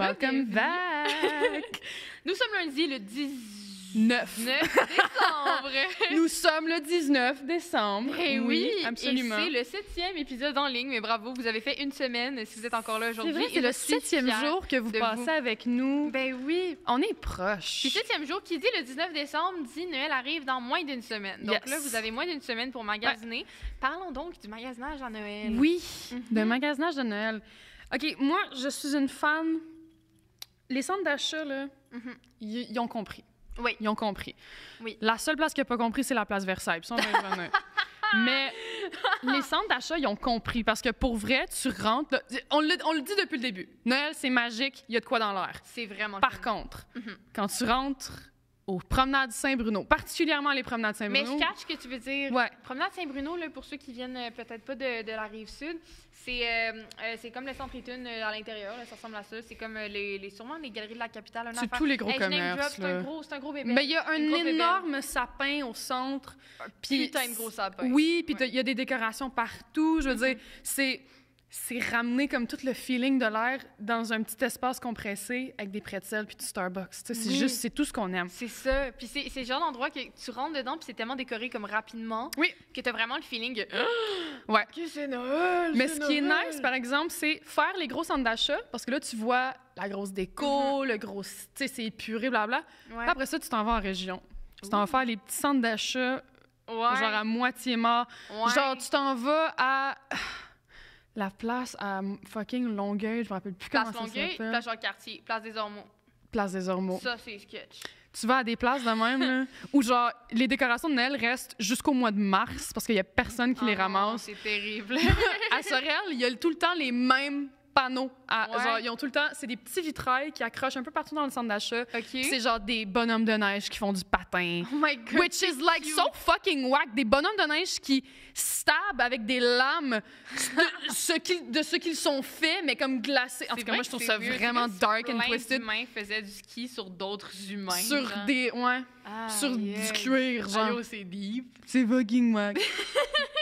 Welcome back! Nous sommes lundi le 19 décembre. Nous sommes le 19 décembre. Et oui, absolument. Et c'est le 7e épisode en ligne. Mais bravo, vous avez fait une semaine si vous êtes encore là aujourd'hui. C'est vrai, c'est le 7e jour que vous passez avec nous. Ben oui. On est proches. Puis 7e jour, qui dit le 19 décembre, dit Noël arrive dans moins d'une semaine. Donc là, vous avez moins d'une semaine pour magasiner. Ouais. Parlons donc du magasinage à Noël. Oui, de magasinage de Noël. OK, moi, je suis une fan. Les centres d'achat, là, ils ont compris. Oui. Ils ont compris. Oui. La seule place qui n'a pas compris, c'est la place Versailles. Puis ça, on va y revenir. Mais les centres d'achat, ils ont compris. Parce que pour vrai, tu rentres... Là, on le dit depuis le début. Noël, c'est magique. Il y a de quoi dans l'air. C'est vraiment Par contre, quand tu rentres aux promenades Saint-Bruno, particulièrement les promenades Saint-Bruno... Mais je catch ce que tu veux dire. Ouais. Promenade Saint-Bruno, là, pour ceux qui viennent peut-être pas de la Rive-Sud, c'est comme le centre Eaton à l'intérieur. Là, ça ressemble à ça. C'est comme sûrement les galeries de la capitale. C'est tous les gros commerces. C'est un gros bébé. Mais il y a un énorme sapin au centre. Putain de gros sapin. Oui, puis il y a des décorations partout. Je veux dire, c'est ramener comme tout le feeling de l'air dans un petit espace compressé avec des pretzels puis du Starbucks. C'est tout ce qu'on aime. C'est ça. Puis c'est le genre d'endroit que tu rentres dedans puis c'est tellement décoré comme rapidement que t'as vraiment le feeling ouais. Que c'est Noël. Mais ce qui est nice, par exemple, c'est faire les gros centres d'achat parce que là, tu vois la grosse déco, le gros... Tu sais, c'est épuré, blablabla. Ouais. Après ça, tu t'en vas en région. Tu t'en vas faire les petits centres d'achat genre à moitié mort. Ouais. Genre, tu t'en vas à... La place à fucking Longueuil, je me rappelle plus comment ça s'appelle. Place Longueuil, place Jean-Cartier, place des Ormeaux. Place des Ormeaux. Ça, c'est sketch. Tu vas à des places de même, là, où genre, les décorations de Noël restent jusqu'au mois de mars parce qu'il y a personne qui les ramasse. C'est terrible. À Sorel, il y a tout le temps les mêmes panneaux. Genre, ils ont tout le temps... C'est des petits vitrails qui accrochent un peu partout dans le centre d'achat. Okay. C'est genre des bonhommes de neige qui font du patin. Oh my God, which is like so fucking whack. Des bonhommes de neige qui stabent avec des lames de ce qu'ils sont faits, mais comme glacés. En tout cas, moi, je trouve ça vraiment dark and twisted. Plein d'humains faisaient du ski sur d'autres humains. Sur genre. des... Ouais. Sur du cuir, genre. Oh, c'est deep. C'est fucking whack.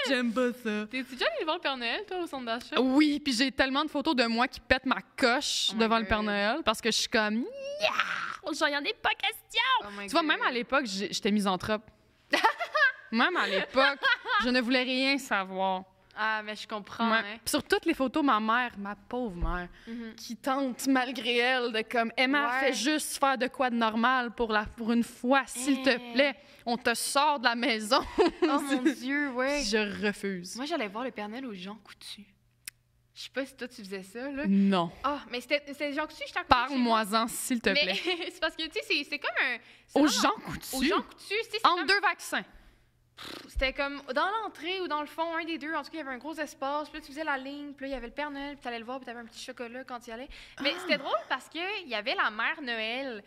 J'aime pas ça. T'es-tu déjà allé voir le Père Noël, toi, au centre d'achat? Oui, puis j'ai tellement de photos de moi qui pète ma coche devant le Père Noël parce que je suis comme, genre, il y en a pas question. Tu vois, même à l'époque, j'étais misanthrope. Même à l'époque, je ne voulais rien savoir. Ah, mais je comprends. Ouais. Hein. Sur toutes les photos, ma pauvre mère, qui tente malgré elle de comme, Emma, fais juste faire de quoi de normal pour une fois, s'il te plaît. On te sort de la maison. Oh mon Dieu, ouais. Je refuse. Moi, j'allais voir le Père Noël aux Jean Coutu. Je sais pas si toi, tu faisais ça, là. Non. Ah, mais c'était Jean Coutu, je t'en Parle-moi-en, s'il te plaît. C'est parce que, tu sais, c'est comme un... Au Jean Coutu? Au Jean Coutu, c'est entre deux vaccins. C'était comme dans l'entrée ou dans le fond, un des deux. En tout cas, il y avait un gros espace. Puis là, tu faisais la ligne. Puis là, il y avait le Père Noël. Puis tu allais le voir. Puis tu avais un petit chocolat quand tu y allais. Mais c'était drôle parce qu'il y avait la mère Noël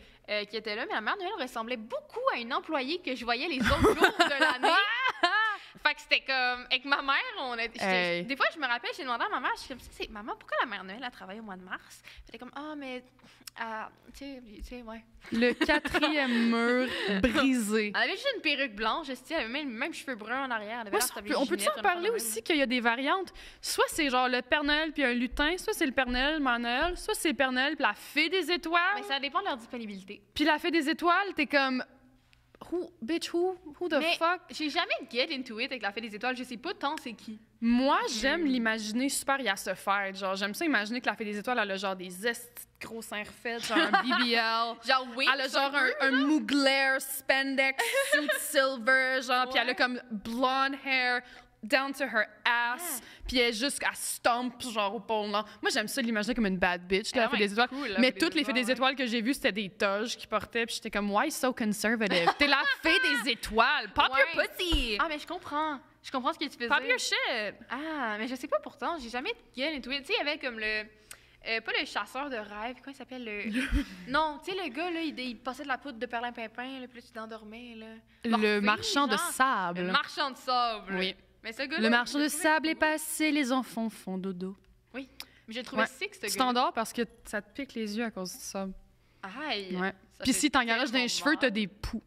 qui était là. Mais la mère Noël ressemblait beaucoup à une employée que je voyais les autres jours de l'année. Fait que c'était comme... Avec ma mère, des fois, je me rappelle, j'ai demandé à ma mère, je suis comme, maman, pourquoi la mère Noël, elle travaille au mois de mars? Elle était comme, mais... tu sais, ouais. Le 4e mur brisé. Elle avait juste une perruque blanche, elle avait même cheveux bruns en arrière. On peut-tu en parler aussi qu'il y a des variantes? Soit c'est genre le Père Noël puis un lutin, soit c'est le Père Noël, Mère Noël, soit c'est le Père Noël puis la Fée des Étoiles. Mais ça dépend de leur disponibilité. Puis la Fée des Étoiles, t'es comme... Who the fuck? J'ai jamais get into it avec la Fée des Étoiles. Je sais pas tant c'est qui. Moi, j'aime l'imaginer super à se faire. Genre, j'aime ça imaginer que la Fée des Étoiles, elle a genre des gros seins refaits, genre un BBL. Genre, oui. Elle a genre un Mugler spandex suit silver, genre, puis elle a comme blonde hair down to her ass, puis elle stomp genre au pôle Nord. Moi, j'aime ça l'imaginer comme une bad bitch, la Fée des Étoiles. Cool, mais toutes les Fées des Étoiles que j'ai vues, c'était des toges qui portaient, puis j'étais comme, why so conservative? T'es la Fée des Étoiles! Pop your pussy! Ah, mais je comprends. Je comprends ce que tu faisais. Pop your shit! Ah, mais je sais pas pourtant, j'ai jamais get into it. Tu sais, il y avait comme le... pas le chasseur de rêve, comment il s'appelle? Non, tu sais, le gars, là, il passait de la poudre de perlimpinpin, là, puis là, tu t'endormais, là. Le marchand de sable. Le marchand de sable. Oui. Mais ce gars-là, le marchand de sable est passé, les enfants font dodo. Oui, mais j'ai trouvé sick, ce gars. Tu t'endors parce que ça te pique les yeux à cause du sable. Aïe! Ouais. Puis si t'engages dans les cheveux, t'as des poux.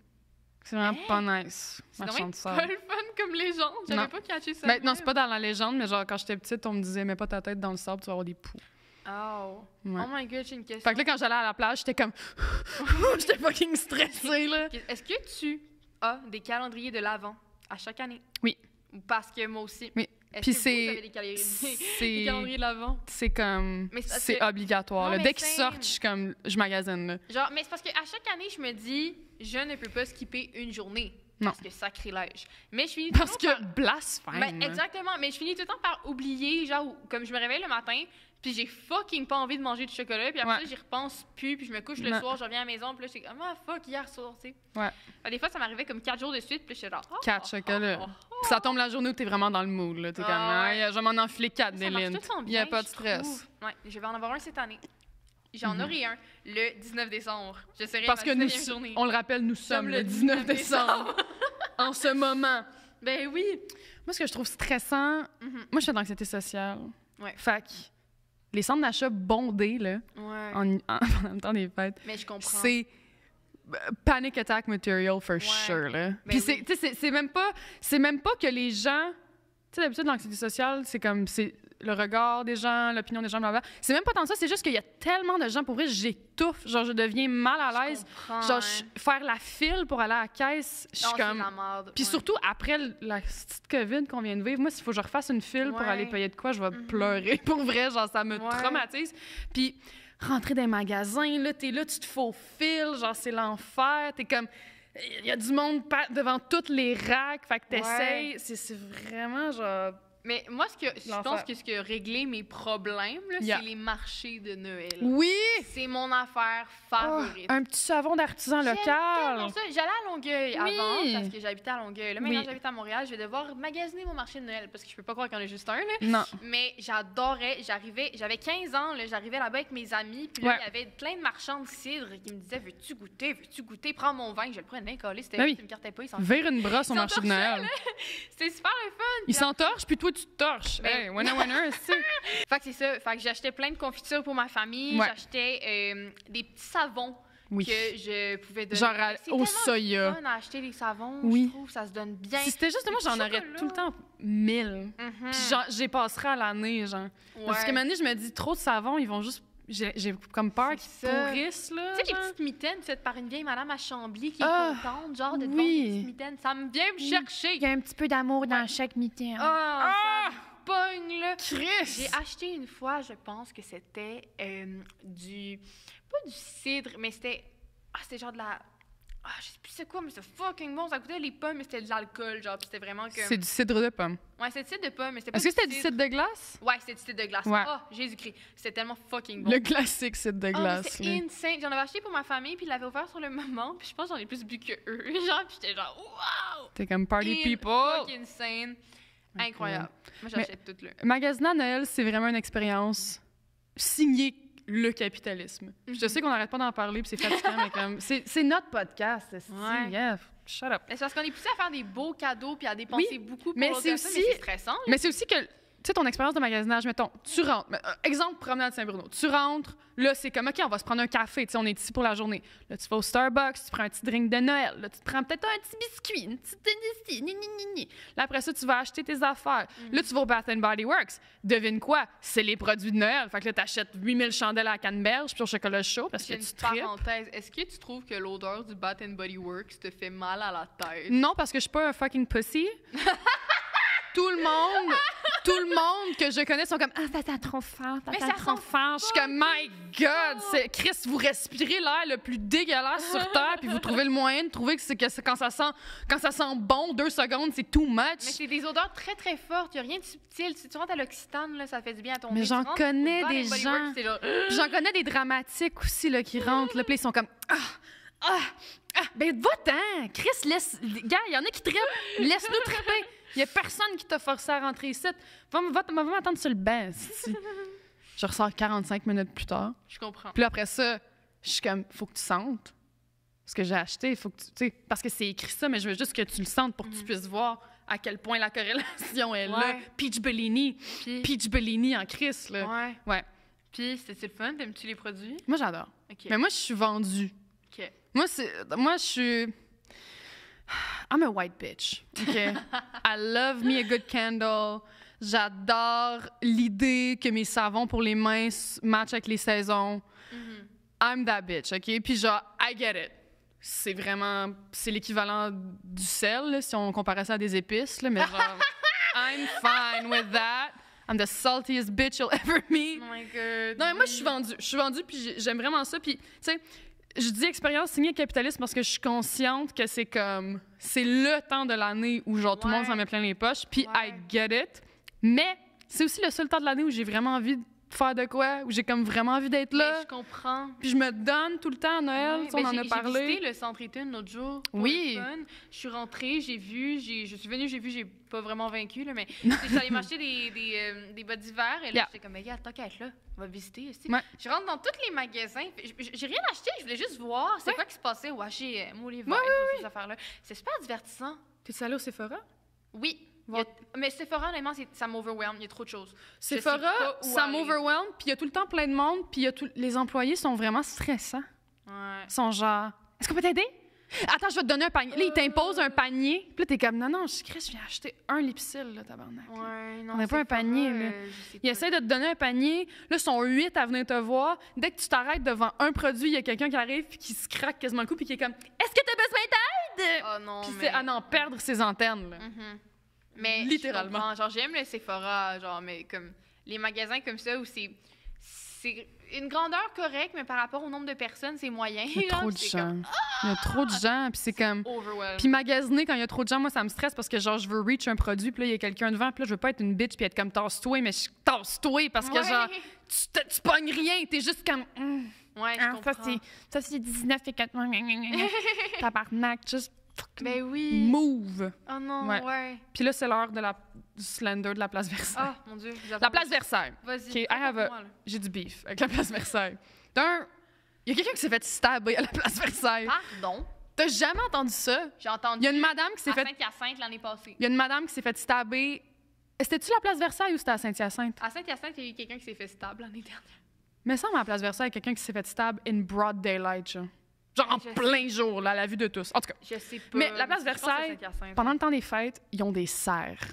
C'est vraiment pas nice. C'est vraiment pas le fun comme légende. J'avais pas catché ça. Ben, non, c'est pas dans la légende, mais genre, quand j'étais petite, on me disait, mets pas ta tête dans le sable, tu vas avoir des poux. Oh. Ouais. Oh my God, j'ai une question. Fait que là, quand j'allais à la plage, j'étais comme... j'étais fucking stressée, là. Est-ce que tu as des calendriers de l'Avent à chaque année? Oui. Parce que moi aussi. Oui. Est-ce Puis que vous avez des des calendriers de l'Avent? C'est comme... Mais c'est parce c'est que- obligatoire. Non, Là. mais Dès qu'ils same. sortent, je suis comme... Je magasine, là. Genre, mais c'est parce qu'à chaque année, je me dis, je ne peux pas skipper une journée. Non. Parce que sacrilège. Mais je finis Parce toujours que par... blasphème. Ben, exactement. Mais je finis tout le temps par oublier, genre, comme je me réveille le matin, puis j'ai fucking pas envie de manger du chocolat, puis après Ouais. ça, j'y repense plus, puis je me couche le Non. soir, je reviens à la maison, puis là, je suis comme, ah, fuck, hier soir, tu sais. Ouais. Des fois, ça m'arrivait comme 4 jours de suite, puis j'étais genre, oh, 4 chocolats. Puis ça tombe la journée où t'es vraiment dans le mood, là. T'es comme, Ah, ouais. je vais m'en enfiler 4 Ça marche des tout le temps Il y a bien, pas de je stress. trouve. Ouais, je vais en avoir un cette année. J'en Mhm. aurai un le 19 décembre. Je serai Parce que nous, journée. on le rappelle, nous sommes le 19 décembre. En ce moment. Ben oui. Moi, ce que je trouve stressant, Mhm. moi, je fais de l'anxiété sociale. Ouais. Fait que les centres d'achat bondés, là, Ouais. pendant le temps des fêtes, Mais je comprends. c'est panic attack material for sure, là. Puis oui. c'est même pas que les gens... Tu sais, d'habitude, l'anxiété sociale, c'est comme... c'est le regard des gens, l'opinion des gens, blablabla. C'est même pas tant ça, c'est juste qu'il y a tellement de gens, pour vrai, j'étouffe, genre, je deviens mal à l'aise. Genre, faire la file pour aller à la caisse, je suis comme... Puis surtout, après la petite COVID qu'on vient de vivre, moi, s'il faut que je refasse une file pour Ouais. aller payer de quoi, je vais Mhm. pleurer. Pour vrai, genre, ça me Ouais. traumatise. Puis rentrer dans les magasins, là, t'es là, tu te faufiles, genre, c'est l'enfer. T'es comme... Il y a du monde devant toutes les racks, fait que t'essayes. Ouais. C'est vraiment, genre... Mais moi, je L'enfer. pense que ce qui a réglé mes problèmes, là, Yeah. c'est les marchés de Noël. Oui! C'est mon affaire Oh, favorite. un petit savon d'artisan J'aime local. tellement ça. J'allais à Longueuil Oui. avant parce que j'habitais à Longueuil. Là, maintenant, Oui. j'habite à Montréal. Je vais devoir magasiner mon marché de Noël parce que je peux pas croire qu'il y en a juste un. Là. Non. Mais j'adorais. J'avais 15 ans. Là, j'arrivais là-bas avec mes amis. Puis là, Ouais. il y avait plein de marchands de cidre qui me disaient Veux-tu goûter Veux-tu goûter Prends mon vin. Je le prenais, collé. C'était Ben oui. tu me cartais pas. Ils s'en Vire une brosse au Ils marché de s'entorchaient, Noël. C'était super le fun. Il s'entorche, puis toi, tu te torches. Ben, Hey, winner, winner, c'est... Fait que c'est ça. Fait que j'achetais plein de confitures pour ma famille. Ouais. J'achetais des petits savons Oui. que je pouvais donner. Genre C'est au tellement soya. fun à acheter des savons. Oui. Je trouve ça se donne bien. Si c'était justement, Du j'en aurais chocolat. tout le temps 1000. Mhm. Puis j'y passerai à l'année, genre. Parce que Ouais. maintenant, je me dis, trop de savon, ils vont juste... J'ai comme peur qu'ils C'est ça. pourrissent, là. Tu sais, les genre. petites mitaines faites par une vieille madame à Chambly qui est Ah, contente, genre, de te oui. vendre des petites mitaines. Ça me vient me chercher. Il y a un petit peu d'amour dans Ouais. chaque mitaine. Ah, ça me pogne, là. Chris! J'ai acheté une fois, je pense que c'était du... Pas du cidre, mais c'était... Ah, c'était genre de la... Ah, je sais plus c'est quoi, mais c'était fucking bon. Ça goûtait les pommes, mais c'était de l'alcool, genre. Puis c'était vraiment comme... C'est du cidre de pomme. Ouais, c'était du cidre de pommes, mais c'était pas Est-ce que c'était du cidre de glace? Ouais, c'était du cidre de glace. Ouais. Oh, Jésus-Christ. C'était tellement fucking bon. Le classique cidre de Ah, mais glace. c'est là. insane. J'en avais acheté pour ma famille, puis ils l'avaient ouvert sur le moment, puis je pense que j'en ai plus bu que eux. Genre, puis j'étais genre, wow! T'es comme party people. Fucking insane. Incroyable. Moi, j'achète tout là. Magasiner à Noël, c'est vraiment une expérience signée le capitalisme. Je Mhm. sais qu'on n'arrête pas d'en parler, puis c'est fatigant, mais comme... C'est notre podcast, Ouais. yeah, shut up. Mais c'est parce qu'on est poussé à faire des beaux cadeaux, puis à dépenser beaucoup pour mais l'autre c'est personne, aussi- mais c'est stressant. là. Mais c'est aussi que, tu sais, ton expérience de magasinage, mettons, tu rentres, exemple, promenade Saint-Bruno, tu rentres, là, c'est comme, OK, on va se prendre un café, tu sais, on est ici pour la journée. Là, tu vas au Starbucks, tu prends un petit drink de Noël, là, tu te prends peut-être un petit biscuit, une petite ici, ni. Là, après ça, tu vas acheter tes affaires. Là, tu vas au Bath Body Works. Devine quoi? C'est les produits de Noël. Fait que là, t'achètes 8000 chandelles à la canneberge puis au chocolat chaud parce que J'ai une tu tripes. parenthèse. Est-ce que tu trouves que l'odeur du Bath Body Works te fait mal à la tête? Non, parce que je suis pas un fucking pussy. Tout le monde que je connais sont comme « Ah, ça sent trop fort, Mais ça ça sent trop sent fort. » Je suis comme « My God! Chris, vous respirez l'air le plus dégueulasse sur Terre puis vous trouvez le moyen de trouver que quand ça sent bon, 2 secondes, c'est too Mais much. c'est des odeurs très, très fortes. Il n'y a rien de subtil. Si tu rentres à l'Occitane, là, ça fait du bien à ton Mais nez. j'en Tu rentres connais au Bath des Body gens. Works, c'est genre... Puis j'en connais des dramatiques aussi là, qui rentrent, là, puis ils sont comme « Ben va-t'en! Chris, laisse... Gars, il y en a qui trippent. Laisse-nous tripper. Il y a personne qui t'a forcé à rentrer ici. Va m'attendre sur le banc, si. Je ressors 45 minutes plus tard. Je comprends. Puis là, après ça, je suis comme, faut que tu sentes ce que j'ai acheté. Faut que tu sais, parce que c'est écrit ça, mais je veux juste que tu le sentes pour que tu puisses voir à quel point la corrélation est là. Ouais. Peach Bellini. Puis, Peach Bellini en Chris, là. ouais. Ouais. Puis, c'était le fun? T'aimes-tu les produits? Moi, j'adore. OK. Mais moi, je suis vendue. OK. Moi, je suis... I'm a white bitch, OK? I love me a good candle. J'adore l'idée que mes savons pour les mains matchent avec les saisons. I'm that bitch, OK? Puis genre, I get it. C'est l'équivalent du sel, là, si on comparait ça à des épices, là, mais genre, I'm fine with that. I'm the saltiest bitch you'll ever meet. Oh my God. Non, mais moi, je suis vendue, puis j'aime vraiment ça. Puis, tu sais, je dis expérience signée capitalisme parce que je suis consciente que c'est le temps de l'année où, genre, tout le monde s'en met plein les poches, puis I get it. Mais c'est aussi le seul temps de l'année où j'ai vraiment envie de faire de quoi, où j'ai comme vraiment envie d'être là. Mais je comprends. Puis je me donne tout le temps à Noël, on en a parlé. J'ai visité le Centre Eaton l'autre jour. Oui. Le fun. Je suis rentrée, j'ai vu, j'ai pas vraiment vaincu, là, mais je suis allée m'acheter des bas d'hiver et là, j'étais comme, mais gars, tant qu'à être là, on va visiter aussi. Ouais. Je rentre dans tous les magasins, j'ai rien acheté, je voulais juste voir c'est quoi qui se passait au H&M, au Levi's, ces affaires-là. C'est super divertissant. T'es allée au Sephora? Oui. Mais Sephora, honnêtement, ça m'overwhelm. Il y a trop de choses. Sephora, ça m'overwhelm, puis il y a tout le temps plein de monde, puis les employés sont vraiment stressants. Ouais. Ils sont genre, est-ce qu'on peut t'aider? Attends, je vais te donner un panier. Là, ils t'imposent un panier. Puis là, t'es comme, non, je viens acheter un Lipsil, là, tabarnak. Ouais, non, on n'a pas un panier, là. Ils essaient de te donner un panier. Là, ils sont 8 à venir te voir. Dès que tu t'arrêtes devant un produit, il y a quelqu'un qui arrive puis qui se craque quasiment le cou puis qui est comme, est-ce que t'as besoin d'aide? Oh non, puis mais... c'est à n'en perdre ses antennes, là. Mais littéralement. Genre, j'aime le Sephora, genre, mais comme les magasins comme ça où c'est une grandeur correcte, mais par rapport au nombre de personnes, c'est moyen. Il y a trop de gens. Il y a trop de gens, puis c'est comme... Overwhelmed. Puis magasiner, quand il y a trop de gens, moi, ça me stresse parce que, genre, je veux reach un produit, puis là, il y a quelqu'un devant, puis là, je veux pas être une bitch puis être comme tasse-toi, mais je tasse-toi parce que, genre, tu pognes rien, t'es juste comme... Ouais, je comprends. Ça, c'est 19 et 4... Tabarnak, juste... Ben oui. Move. Oh non, ouais. Puis là, c'est l'heure du Slender de la place Versailles. Oh, mon Dieu. La place Versailles. Vas-y. OK, j'ai du beef avec la place Versailles. Il y a quelqu'un qui s'est fait stabber à la place Versailles. Pardon? T'as jamais entendu ça? J'ai entendu. Il y a une madame qui s'est fait... À Saint-Hyacinthe l'année passée. Il y a une madame qui s'est fait stabber. C'était-tu la place Versailles ou c'était à Saint-Hyacinthe? À Saint-Hyacinthe, il y a eu quelqu'un qui s'est fait stab l'année dernière. Mais ça, à la place Versailles, quelqu'un qui s'est fait stab in broad daylight, genre. Genre en plein jour, là, à la vue de tous. En tout cas. Je sais pas. Mais la place Versailles, pendant le temps des fêtes, ils ont des serres.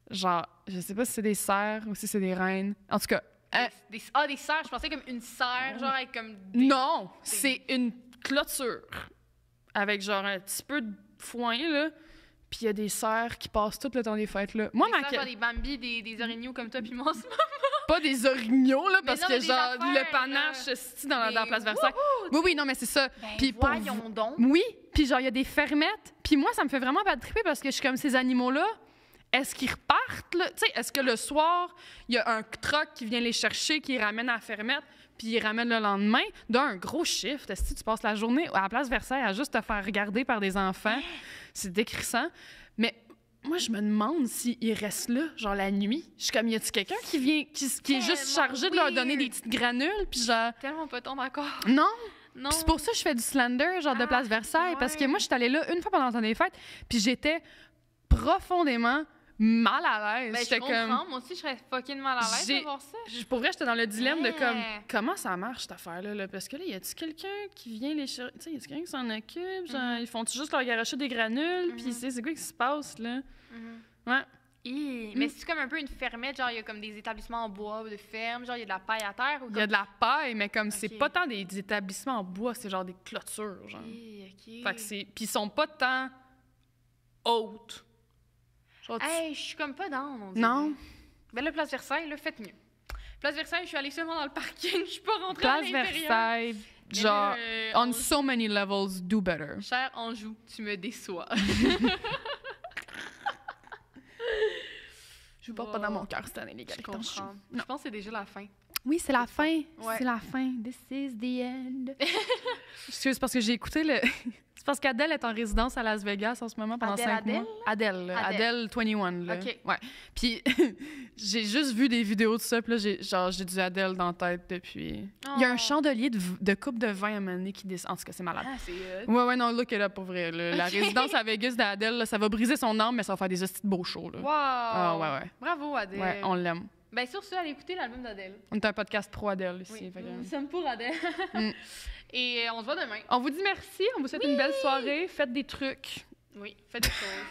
Genre, je sais pas si c'est des serres ou si c'est des reines. En tout cas. Des serres. Je pensais comme une serre, genre avec comme des... Non, c'est une clôture avec genre un petit peu de foin, là. Puis il y a des serres qui passent tout le temps des fêtes, là. Moi, des serres, genre des Bambi, des orignaux comme toi, puis moi, en ce moment. Pas des orignaux, là, parce que, genre, affaires, le panache, c'est dans la place Versailles. Oui, non, mais c'est ça. Ben, puis voyons donc. Oui, puis genre, il y a des fermettes. Puis moi, ça me fait vraiment pas triper parce que je suis comme, ces animaux-là, est-ce qu'ils repartent, là? Tu sais, est-ce que le soir, il y a un truck qui vient les chercher, qui les ramène à la fermette, puis ils ramènent le lendemain? D'un gros shift. Est-ce que tu passes la journée à la place Versailles à juste te faire regarder par des enfants? C'est décrissant. Mais moi, je me demande s'ils restent là, genre la nuit. Je suis comme, y a-tu quelqu'un qui vient, qui est juste chargé de leur donner des petites granules, puis genre... Tellement pas ton d'accord. Non! Non. Puis c'est pour ça que je fais du slender, genre de place Versailles, parce que moi, je suis allée là une fois pendant le temps des fêtes, puis j'étais profondément mal à l'aise. Ben, je comprends. Moi aussi, je serais fucking mal à l'aise de voir ça. Pour vrai, j'étais dans le dilemme de comme, comment ça marche, cette affaire-là? Là? Parce que là, y a-tu quelqu'un qui vient les chercher? Tu sais, y a-tu quelqu'un qui s'en occupe? Genre, ils font-tu juste leur garocher des granules? Puis c'est quoi qui se passe, là? Ouais. Mais c'est comme un peu une fermette, genre il y a comme des établissements en bois ou de ferme, genre il y a de la paille à terre ou comme... Il y a de la paille, mais comme c'est pas tant des établissements en bois, c'est genre des clôtures, genre. Fait que c'est... Puis ils sont pas tant hautes. Genre, Hey, je suis comme pas down, on dirait. Non. Ben là, Place Versailles, là, faites mieux. Place Versailles, je suis allée seulement dans le parking, je suis pas rentrée à Place l'intérieur. Versaille, genre, on so many levels, do better. Cher Anjou, tu me déçois. Je vous porte pas dans mon cœur cette année, les gars. Je comprends. Je pense que c'est déjà la fin. Oui, c'est la fin. Ouais. C'est la fin. This is the end. Excuse, parce que j'ai écouté le... C'est parce qu'Adèle est en résidence à Las Vegas en ce moment pendant 5 mois. Adèle 21, là. OK. Ouais. Puis j'ai juste vu des vidéos de ça, puis là, j'ai du Adèle dans la tête depuis... Il y a un chandelier de coupe de vin à un moment donné qui descend. En tout cas, c'est malade. Ah, c'est Ouais, non, look it up pour vrai. Là. La résidence à Vegas d'Adèle, là, ça va briser son âme, mais ça va faire des hosties de beaux shows, là. Wow! Ah, ouais. Bravo, Adèle. Ouais, on l'aime. Ben sur ce, allez écouter l'album d'Adèle. On est un podcast pro Adèle ici. Oui, fait que... nous sommes pour Adèle. Et on se voit demain. On vous dit merci, on vous souhaite une belle soirée, faites des trucs. Oui, faites des choses.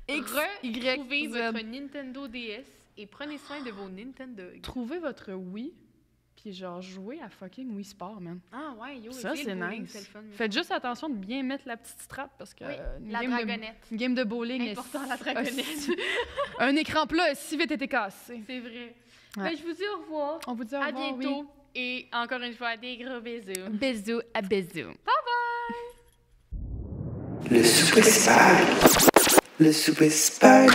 X, Y, Retrouvez Z. votre Nintendo DS et prenez soin de vos Nintendo. Trouvez votre Wii, puis genre jouez à fucking Wii Sport, man. Ah ouais, yo, Ça, essayez c'est le bowling, nice. c'est le fun. Faites juste attention de bien mettre la petite strap parce que Oui, une la game dragonnette. une game de bowling Important, la dragonnette. un écran plat a si vite été cassé. C'est vrai. Ouais. Ben, je vous dis au revoir. On vous dit au À revoir, bientôt. oui. Et encore une fois, des gros bisous. Bisous à bisous. Le souper spag. Le souper spag.